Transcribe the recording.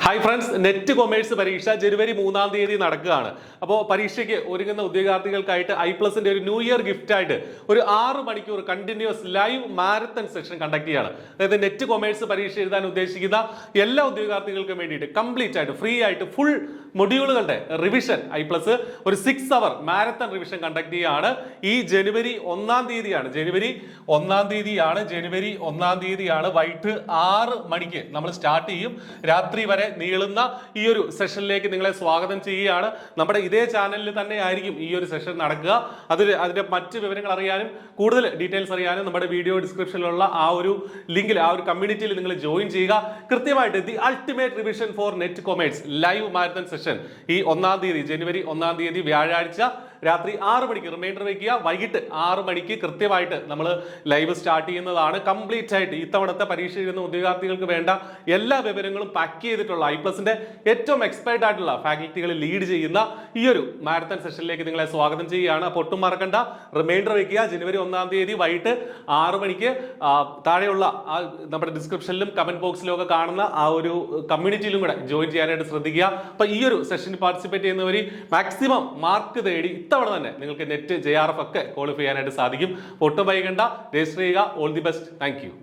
Hi friends, net commerce പരീക്ഷ ജനുവരി 3-ാം തീയതി നടക്കുകയാണ്. അപ്പോൾ പരീക്ഷയ്ക്ക് ഒരുങ്ങുന്ന ഉദ്യോഗാർത്ഥികൾക്കായിട്ട് ഐപ്ലസിന്റെ ഒരു ന്യൂ ഇയർ ഗിഫ്റ്റ് ആയിട്ട് ഒരു 6 മണിക്കൂർ continuous live marathon session conduct ചെയ്യാണ്. അതായത് നെറ്റ് കൊമേഴ്സ് പരീക്ഷ എഴുതാൻ ഉദ്ദേശിക്കുന്ന എല്ലാ ഉദ്യോഗാർത്ഥികൾക്കും വേണ്ടിയിട്ട് കംപ്ലീറ്റ് ആയിട്ട് ഫ്രീ ആയിട്ട് ഫുൾ മൊഡ്യൂളുകളുടെ റിവിഷൻ ഐപ്ലസ് ഒരു 6 അവർ മാരത്തൺ റിവിഷൻ കണ്ടക്ട് ചെയ്യുകയാണ്. ഈ ജനുവരി 1-ാം തീയതിയാണ്. ജനുവരി 1-ാം തീയതിയാണ് വൈകിട്ട് 6 മണിക്ക് നമ്മൾ സ്റ്റാർട്ട് ചെയ്യും. രാത്രി വരെ നീളുന്ന ഈ ഒരു സെഷനിലേക്ക് നിങ്ങളെ സ്വാഗതം ചെയ്യുകയാണ്. നമ്മുടെ ഇതേ ചാനലിൽ തന്നെ ആയിരിക്കും ഈ ഒരു സെഷൻ നടക്കുക. അതിന്റെ മറ്റ് വിവരങ്ങൾ അറിയാനും കൂടുതൽ ഡീറ്റെയിൽസ് അറിയാനും നമ്മുടെ വീഡിയോ ഡിസ്ക്രിപ്ഷനിലുള്ള ആ ഒരു ലിങ്കിൽ, ആ ഒരു കമ്മ്യൂണിറ്റിയിൽ നിങ്ങൾ ജോയിൻ ചെയ്യുക. കൃത്യമായിട്ട് the ultimate revision for NET commerce live marathon session ഈ 1-ാം തീയതി, ജനുവരി 1-ാം തീയതി വ്യാഴാഴ്ച രാത്രി 6 മണിക്ക് റിമൈൻഡർ വയ്ക്കുക. വൈകിട്ട് 6 മണിക്ക് കൃത്യമായിട്ട് നമ്മൾ ലൈവ് സ്റ്റാർട്ട് ചെയ്യുന്നതാണ്. കംപ്ലീറ്റ് ആയിട്ട് ഇത്തവണത്തെ പരീക്ഷ എഴുതുന്ന ഉദ്യോഗാർത്ഥികൾക്ക് വേണ്ട എല്ലാ വിവരങ്ങളും പാക്ക് ചെയ്തിട്ടുള്ള ഐപ്ലസിന്റെ ഏറ്റവും എക്സ്പേർട്ട് ആയിട്ടുള്ള ഫാക്കൽറ്റികൾ ലീഡ് ചെയ്യുന്ന ഈ ഒരു മാരത്തൺ സെഷനിലേക്ക് നിങ്ങളെ സ്വാഗതം ചെയ്യുകയാണ്. അപ്പോൾ ഒട്ടും മറക്കണ്ട, റിമൈൻഡർ വയ്ക്കുക. ജനുവരി 1-ാം തീയതി വൈകിട്ട് 6 മണിക്ക് താഴെയുള്ള നമ്മുടെ ഡിസ്ക്രിപ്ഷനിലും കമന്റ് ബോക്സിലും ഒക്കെ കാണുന്ന ആ ഒരു കമ്മ്യൂണിറ്റിയിലും കൂടെ ജോയിൻ ചെയ്യാനായിട്ട് ശ്രദ്ധിക്കുക. അപ്പൊ ഈ ഒരു സെഷനിൽ പാർട്ടിസിപ്പേറ്റ് ചെയ്യുന്നവർ മാക്സിമം മാർക്ക് തേടി ഇത്തവണ തന്നെ നിങ്ങൾക്ക് നെറ്റ് JRF ഒക്കെ ക്വാളിഫൈ ചെയ്യാനായിട്ട് സാധിക്കും. ഒട്ടും വൈകണ്ട, രജിസ്റ്റർ ചെയ്യുക. All the best. Thank you.